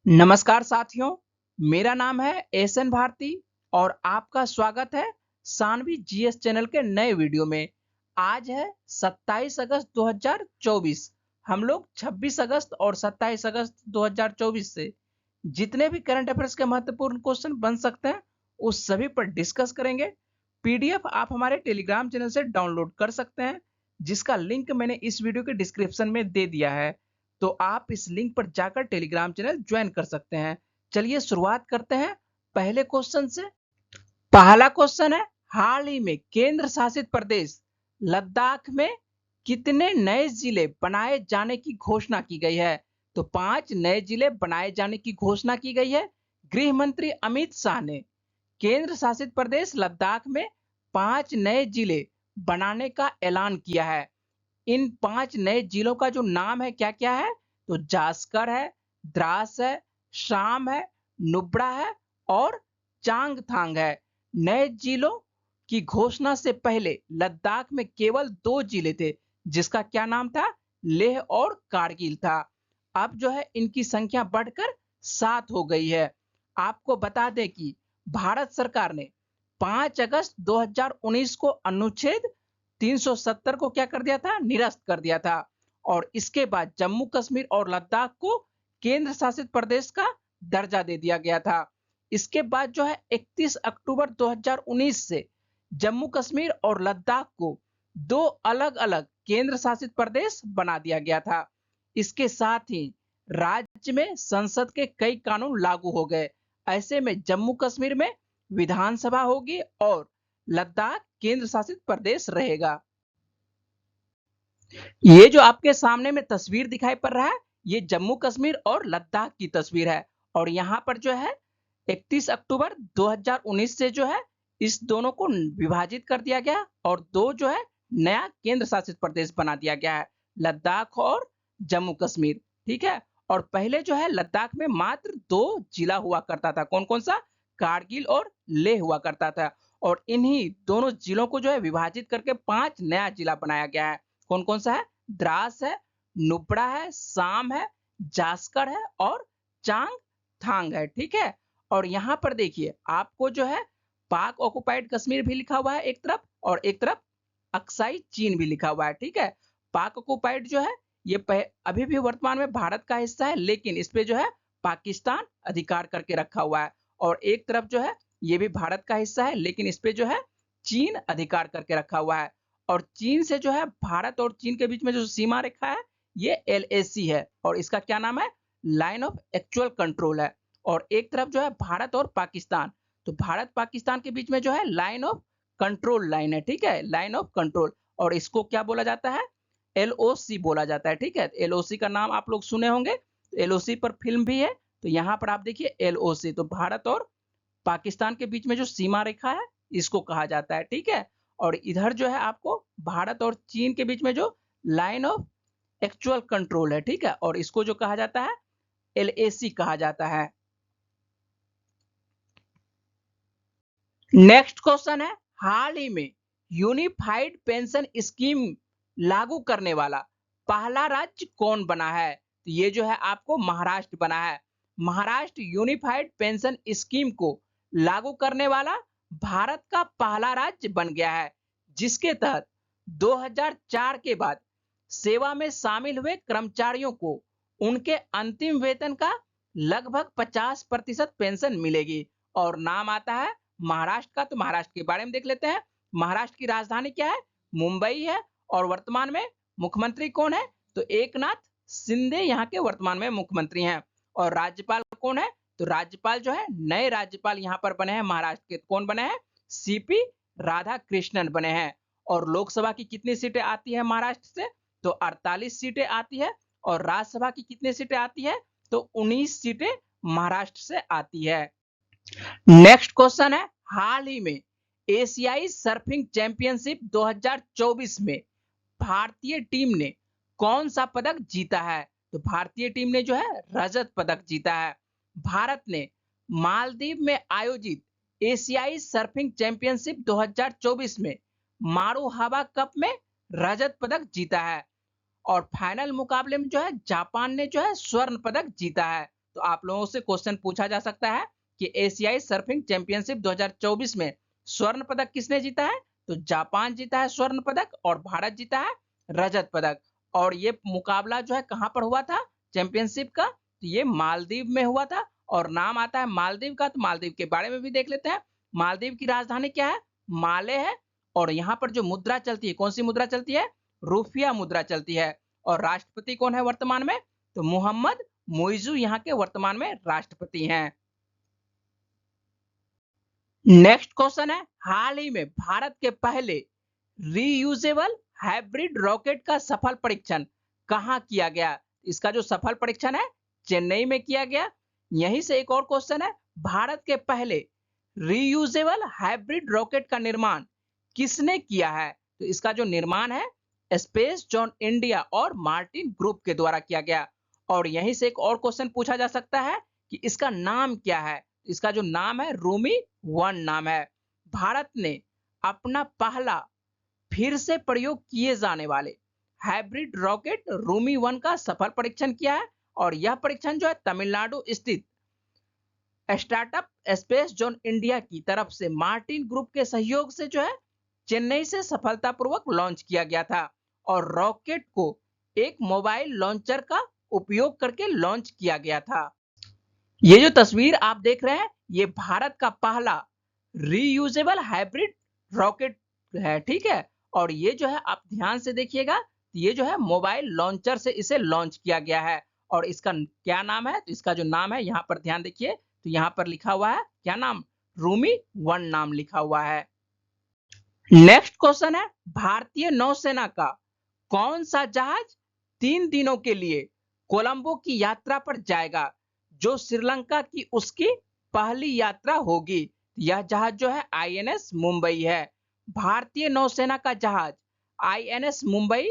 नमस्कार साथियों, मेरा नाम है एसएन भारती और आपका स्वागत है सानवी जीएस चैनल के नए वीडियो में। आज है 27 अगस्त 2024। हम लोग 26 अगस्त और 27 अगस्त 2024 से जितने भी करंट अफेयर्स के महत्वपूर्ण क्वेश्चन बन सकते हैं उस सभी पर डिस्कस करेंगे। पीडीएफ आप हमारे टेलीग्राम चैनल से डाउनलोड कर सकते हैं, जिसका लिंक मैंने इस वीडियो के डिस्क्रिप्शन में दे दिया है, तो आप इस लिंक पर जाकर टेलीग्राम चैनल ज्वाइन कर सकते हैं। चलिए शुरुआत करते हैं पहले क्वेश्चन से। पहला क्वेश्चन है, हाल ही में केंद्र शासित प्रदेश लद्दाख में कितने नए जिले बनाए जाने की घोषणा की गई है? तो 5 नए जिले बनाए जाने की घोषणा की गई है। गृह मंत्री अमित शाह ने केंद्र शासित प्रदेश लद्दाख में 5 नए जिले बनाने का ऐलान किया है। इन 5 नए जिलों का जो नाम है क्या क्या है? तो जास्कर है, द्रास है, शाम है, नुब्रा है और चांगथांग है। नए जिलों की घोषणा से पहले लद्दाख में केवल 2 जिले थे, जिसका क्या नाम था? लेह और कारगिल था। अब जो है इनकी संख्या बढ़कर 7 हो गई है। आपको बता दें कि भारत सरकार ने 5 अगस्त 2019 को अनुच्छेद 370 को क्या कर दिया था? निरस्त कर दिया था। और इसके बाद जम्मू कश्मीर और लद्दाख को केंद्र शासित प्रदेश का दर्जा दे दिया गया था। इसके बाद जो है 31 अक्टूबर 2019 से जम्मू कश्मीर और लद्दाख को 2 अलग अलग केंद्र शासित प्रदेश बना दिया गया था। इसके साथ ही राज्य में संसद के कई कानून लागू हो गए। ऐसे में जम्मू कश्मीर में विधानसभा होगी और लद्दाख केंद्र शासित प्रदेश रहेगा। ये जो आपके सामने में तस्वीर दिखाई पड़ रहा है, ये जम्मू कश्मीर और लद्दाख की तस्वीर है। और यहाँ पर जो है 31 अक्टूबर 2019 से जो है इस दोनों को विभाजित कर दिया गया और 2 जो है नया केंद्र शासित प्रदेश बना दिया गया है, लद्दाख और जम्मू कश्मीर। ठीक है। और पहले जो है लद्दाख में मात्र 2 जिला हुआ करता था। कौन कौन सा? कारगिल और लेह हुआ करता था। और इन्हीं दोनों जिलों को जो है विभाजित करके 5 नया जिला बनाया गया है। कौन कौन सा है? द्रास है, नुब्रा है, साम है, जास्कर है और चांग थांग है। ठीक है। और यहां पर देखिए आपको जो है पाक ऑक्युपाइड कश्मीर भी लिखा हुआ है एक तरफ, और एक तरफ अक्साई चीन भी लिखा हुआ है। ठीक है। पाक ऑक्युपाइड जो है ये अभी भी वर्तमान में भारत का हिस्सा है, लेकिन इस पे जो है पाकिस्तान अधिकार करके रखा हुआ है। और एक तरफ जो है ये भी भारत का हिस्सा है, लेकिन इस पे जो है चीन अधिकार करके रखा हुआ है। और चीन से जो है भारत और चीन के बीच में जो सीमा रेखा है ये एलएसी है, और इसका क्या नाम है? लाइन ऑफ एक्चुअल कंट्रोल है। और एक तरफ जो है भारत और पाकिस्तान, तो भारत पाकिस्तान के बीच में जो है लाइन ऑफ कंट्रोल लाइन है। ठीक है, लाइन ऑफ कंट्रोल। और इसको क्या बोला जाता है? एलओसी बोला जाता है। ठीक है, एलओसी का नाम आप लोग सुने होंगे, एलओसी पर फिल्म भी है। तो यहाँ पर आप देखिए एलओसी, तो भारत और पाकिस्तान के बीच में जो सीमा रेखा है इसको कहा जाता है। ठीक है। और इधर जो है आपको भारत और चीन के बीच में जो लाइन ऑफ एक्चुअल कंट्रोल है। ठीक है। और इसको जो कहा जाता है एलएसी कहा जाता है। नेक्स्ट क्वेश्चन है, हाल ही में यूनिफाइड पेंशन स्कीम लागू करने वाला पहला राज्य कौन बना है? तो ये जो है आपको महाराष्ट्र बना है। महाराष्ट्र यूनिफाइड पेंशन स्कीम को लागू करने वाला भारत का पहला राज्य बन गया है, जिसके तहत 2004 के बाद सेवा में शामिल हुए कर्मचारियों को उनके अंतिम वेतन का लगभग 50% पेंशन मिलेगी। और नाम आता है महाराष्ट्र का। तो महाराष्ट्र के बारे में देख लेते हैं। महाराष्ट्र की राजधानी क्या है? मुंबई है। और वर्तमान में मुख्यमंत्री कौन है? तो एकनाथ शिंदे यहाँ के वर्तमान में मुख्यमंत्री हैं। और राज्यपाल कौन है? तो राज्यपाल जो है नए राज्यपाल यहाँ पर बने हैं महाराष्ट्र के। कौन बने हैं? सीपी राधा कृष्णन बने हैं। और लोकसभा की कितनी सीटें आती है महाराष्ट्र से? तो 48 सीटें आती है। और राज्यसभा की कितनी सीटें आती है? तो 19 सीटें महाराष्ट्र से आती है। नेक्स्ट क्वेश्चन है, हाल ही में एशियाई सर्फिंग चैंपियनशिप 2024 में भारतीय टीम ने कौन सा पदक जीता है? तो भारतीय टीम ने जो है रजत पदक जीता है। भारत ने मालदीव में आयोजित एशियाई सर्फिंग चैंपियनशिप 2024 में मारुहाबा कप में रजत पदक जीता है। और फाइनल मुकाबले में जो है जापान ने जो है स्वर्ण पदक जीता है। तो आप लोगों से क्वेश्चन पूछा जा सकता है कि एशियाई सर्फिंग चैंपियनशिप 2024 में स्वर्ण पदक किसने जीता है? तो जापान जीता है स्वर्ण पदक और भारत जीता है रजत पदक। और ये मुकाबला जो है कहां पर हुआ था चैंपियनशिप का? तो ये मालदीव में हुआ था और नाम आता है मालदीव का। तो मालदीव के बारे में भी देख लेते हैं। मालदीव की राजधानी क्या है? माले है। और यहाँ पर जो मुद्रा चलती है, कौन सी मुद्रा चलती है? रुपया मुद्रा चलती है। और राष्ट्रपति कौन है वर्तमान में? तो मोहम्मद मुइजू यहाँ के वर्तमान में राष्ट्रपति हैं। नेक्स्ट क्वेश्चन है, हाल ही में भारत के पहले रीयूजेबल हाइब्रिड रॉकेट का सफल परीक्षण कहां किया गया? इसका जो सफल परीक्षण है चेन्नई में किया गया। यहीं से एक और क्वेश्चन है, भारत के पहले रीयूजेबल हाइब्रिड रॉकेट का निर्माण किसने किया है? तो इसका जो निर्माण है स्पेस जॉन इंडिया और मार्टिन ग्रुप के द्वारा किया गया। और यहीं से एक और क्वेश्चन पूछा जा सकता है कि इसका नाम क्या है? इसका जो नाम है रूमी 1 नाम है। भारत ने अपना पहला फिर से प्रयोग किए जाने वाले हाइब्रिड रॉकेट रूमी 1 का सफल परीक्षण किया है। और यह परीक्षण जो है तमिलनाडु स्थित स्टार्टअप स्पेस जोन इंडिया की तरफ से मार्टिन ग्रुप के सहयोग से जो है चेन्नई से सफलतापूर्वक लॉन्च किया गया था। और रॉकेट को एक मोबाइल लॉन्चर का उपयोग करके लॉन्च किया गया था। ये जो तस्वीर आप देख रहे हैं ये भारत का पहला रीयूजेबल हाइब्रिड रॉकेट है, ठीक है। और ये जो है आप ध्यान से देखिएगा, ये जो है मोबाइल लॉन्चर से इसे लॉन्च किया गया है। और इसका क्या नाम है? तो इसका जो नाम है यहाँ पर ध्यान देखिए, तो यहाँ पर लिखा हुआ है क्या नाम? रूमी 1 नाम लिखा हुआ है। नेक्स्ट क्वेश्चन है, भारतीय नौसेना का कौन सा जहाज 3 दिनों के लिए कोलंबो की यात्रा पर जाएगा जो श्रीलंका की उसकी पहली यात्रा होगी? यह जहाज जो है आईएनएस मुंबई है। भारतीय नौसेना का जहाज आईएनएस मुंबई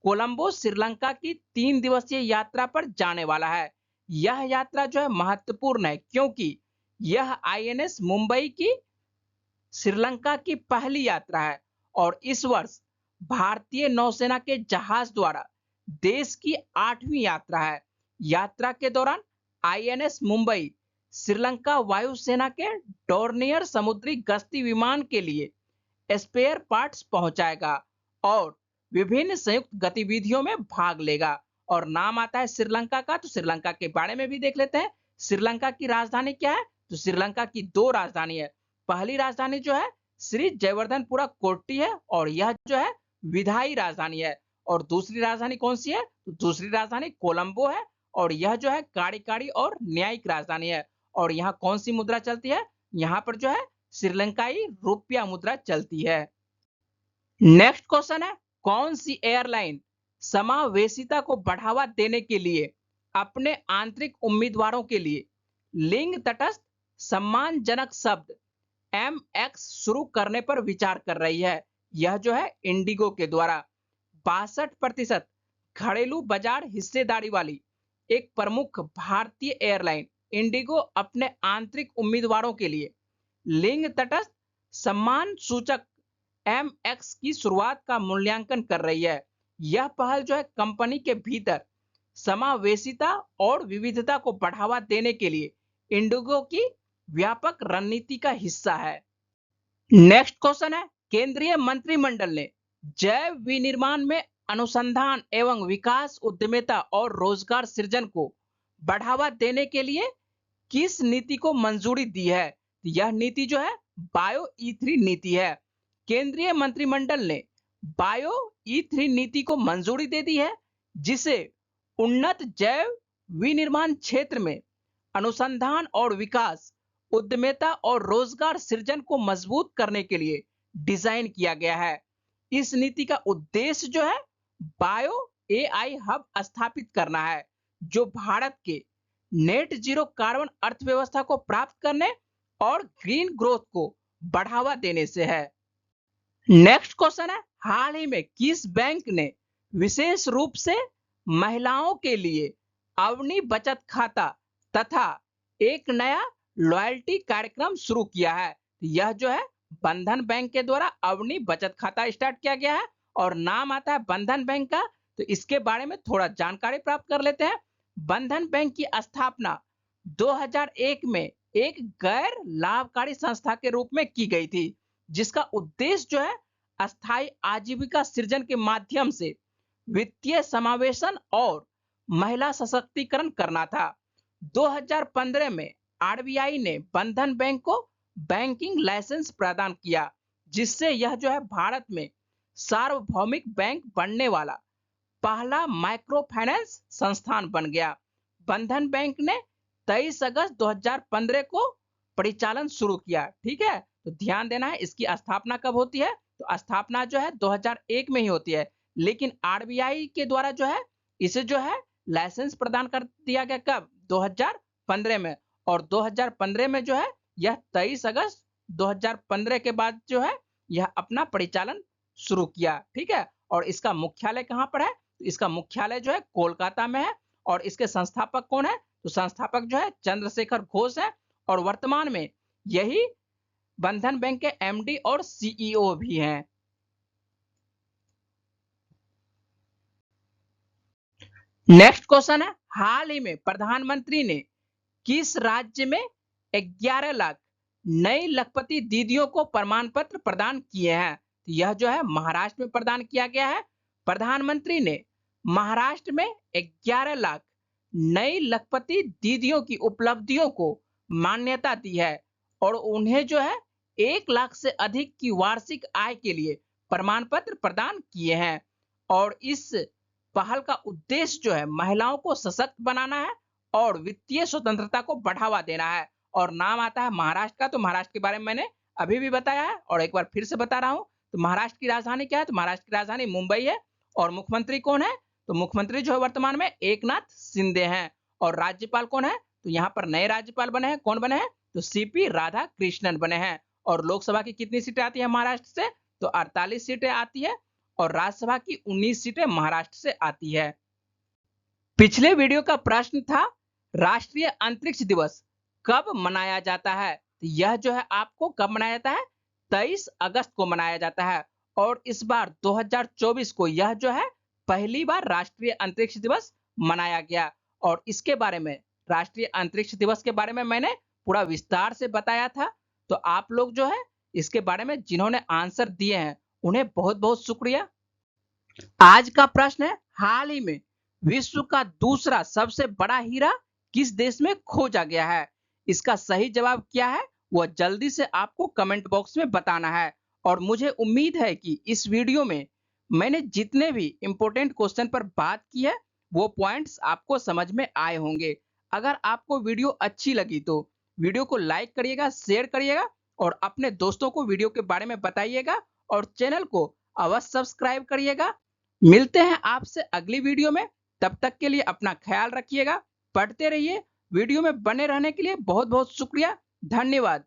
कोलंबो श्रीलंका की 3 दिवसीय यात्रा पर जाने वाला है। यह यात्रा जो है महत्वपूर्ण है क्योंकि यह आईएनएस मुंबई की श्रीलंका की पहली यात्रा है। और इस वर्ष भारतीय नौसेना के जहाज द्वारा देश की 8वीं यात्रा है। यात्रा के दौरान आईएनएस मुंबई श्रीलंका वायुसेना के डोर्नियर समुद्री गश्ती विमान के लिए स्पेयर पार्ट्स पहुंचाएगा और विभिन्न संयुक्त गतिविधियों में भाग लेगा। और नाम आता है श्रीलंका का, तो श्रीलंका के बारे में भी देख लेते हैं। श्रीलंका की राजधानी क्या है? तो श्रीलंका की 2 राजधानी है। पहली राजधानी जो है श्री जयवर्धनपुरा कोट्टी है और यह जो है विधायी राजधानी है। और दूसरी राजधानी कौन सी है? तो दूसरी राजधानी कोलंबो है और यह जो है कार्यकारी और न्यायिक राजधानी है। और यहाँ कौन सी मुद्रा चलती है? यहाँ पर जो है श्रीलंकाई रुपया मुद्रा चलती है। नेक्स्ट क्वेश्चन है, कौन सी एयरलाइन समावेशिता को बढ़ावा देने के लिए अपने आंतरिक उम्मीदवारों के लिए लिंग तटस्थ सम्मानजनक शब्द MX शुरू करने पर विचार कर रही है? यह जो है इंडिगो के द्वारा 62% घरेलू बाजार हिस्सेदारी वाली एक प्रमुख भारतीय एयरलाइन इंडिगो अपने आंतरिक उम्मीदवारों के लिए लिंग तटस्थ सम्मान सूचक MX की शुरुआत का मूल्यांकन कर रही है। यह पहल जो है कंपनी के भीतर समावेशिता और विविधता को बढ़ावा देने के लिए इंडिगो की व्यापक रणनीति का हिस्सा है। नेक्स्ट क्वेश्चन है, केंद्रीय मंत्रिमंडल ने जैव विनिर्माण में अनुसंधान एवं विकास उद्यमिता और रोजगार सृजन को बढ़ावा देने के लिए किस नीति को मंजूरी दी है? यह नीति जो है बायो E3 नीति है। केंद्रीय मंत्रिमंडल ने बायो E3 नीति को मंजूरी दे दी है जिसे उन्नत जैव विनिर्माण क्षेत्र में अनुसंधान और विकास उद्यमिता और रोजगार सृजन को मजबूत करने के लिए डिजाइन किया गया है। इस नीति का उद्देश्य जो है बायो AI हब स्थापित करना है जो भारत के नेट जीरो कार्बन अर्थव्यवस्था को प्राप्त करने और ग्रीन ग्रोथ को बढ़ावा देने से है। नेक्स्ट क्वेश्चन है, हाल ही में किस बैंक ने विशेष रूप से महिलाओं के लिए अवनी बचत खाता तथा एक नया लॉयल्टी कार्यक्रम शुरू किया है? यह जो है बंधन बैंक के द्वारा अवनी बचत खाता स्टार्ट किया गया है और नाम आता है बंधन बैंक का। तो इसके बारे में थोड़ा जानकारी प्राप्त कर लेते हैं। बंधन बैंक की स्थापना 2001 में एक गैर लाभकारी संस्था के रूप में की गई थी, जिसका उद्देश्य जो है अस्थायी आजीविका सृजन के माध्यम से वित्तीय समावेशन और महिला सशक्तिकरण करना था। 2015 में आरबीआई ने बंधन बैंक को बैंकिंग लाइसेंस प्रदान किया, जिससे यह जो है भारत में सार्वभौमिक बैंक बनने वाला पहला माइक्रो फाइनेंस संस्थान बन गया। बंधन बैंक ने 23 अगस्त 2015 को परिचालन शुरू किया। ठीक है, तो ध्यान देना है इसकी स्थापना कब होती है, तो स्थापना जो है 2001 में ही होती है, लेकिन आरबीआई के द्वारा जो है इसे जो है लाइसेंस प्रदान कर दिया गया कब, 2015 में। और 2015 में जो है यह 23 अगस्त 2015 के बाद जो है यह अपना परिचालन शुरू किया। ठीक है, और इसका मुख्यालय कहां पर है, तो इसका मुख्यालय जो है कोलकाता में है। और इसके संस्थापक कौन है, तो संस्थापक जो है चंद्रशेखर घोष है, और वर्तमान में यही बंधन बैंक के एमडी और सीईओ भी हैं। नेक्स्ट क्वेश्चन है, हाल ही में प्रधानमंत्री ने किस राज्य में 11 लाख नई लखपति दीदियों को प्रमाण पत्र प्रदान किए हैं? यह जो है महाराष्ट्र में प्रदान किया गया है। प्रधानमंत्री ने महाराष्ट्र में 11 लाख नई लखपति दीदियों की उपलब्धियों को मान्यता दी है, और उन्हें जो है 1 लाख से अधिक की वार्षिक आय के लिए प्रमाण पत्र प्रदान किए हैं। और इस पहल का उद्देश्य जो है महिलाओं को सशक्त बनाना है और वित्तीय स्वतंत्रता को बढ़ावा देना है। और नाम आता है महाराष्ट्र का, तो महाराष्ट्र के बारे में मैंने अभी भी बताया है और एक बार फिर से बता रहा हूं। तो महाराष्ट्र की राजधानी क्या है, तो महाराष्ट्र की राजधानी मुंबई है। और मुख्यमंत्री कौन है, तो मुख्यमंत्री जो है वर्तमान में एकनाथ शिंदे हैं। और राज्यपाल कौन है, तो यहाँ पर नए राज्यपाल बने हैं, कौन बने हैं, तो सीपी राधा कृष्णन बने हैं। और लोकसभा की कितनी सीटें आती है महाराष्ट्र से, तो 48 सीटें आती है, और राज्यसभा की 19 सीटें महाराष्ट्र से आती है। पिछले वीडियो का प्रश्न था राष्ट्रीय अंतरिक्ष दिवस कब मनाया जाता है, तो यह जो है आपको कब मनाया जाता है, 23 अगस्त को मनाया जाता है। और इस बार 2024 को यह जो है पहली बार राष्ट्रीय अंतरिक्ष दिवस मनाया गया। और इसके बारे में, राष्ट्रीय अंतरिक्ष दिवस के बारे में मैंने पूरा विस्तार से बताया था। तो आप लोग जो है इसके बारे में जिन्होंने आंसर दिए हैं उन्हें बहुत बहुत शुक्रिया। आज का प्रश्न है, हाल ही में विश्व का दूसरा सबसे बड़ा हीरा किस देश में खोजा गया है? इसका सही जवाब क्या है वह जल्दी से आपको कमेंट बॉक्स में बताना है। और मुझे उम्मीद है कि इस वीडियो में मैंने जितने भी इंपॉर्टेंट क्वेश्चन पर बात की है वो पॉइंट्स आपको समझ में आए होंगे। अगर आपको वीडियो अच्छी लगी तो वीडियो को लाइक करिएगा, शेयर करिएगा और अपने दोस्तों को वीडियो के बारे में बताइएगा, और चैनल को अवश्य सब्सक्राइब करिएगा। मिलते हैं आपसे अगली वीडियो में, तब तक के लिए अपना ख्याल रखिएगा, पढ़ते रहिए। वीडियो में बने रहने के लिए बहुत बहुत शुक्रिया, धन्यवाद।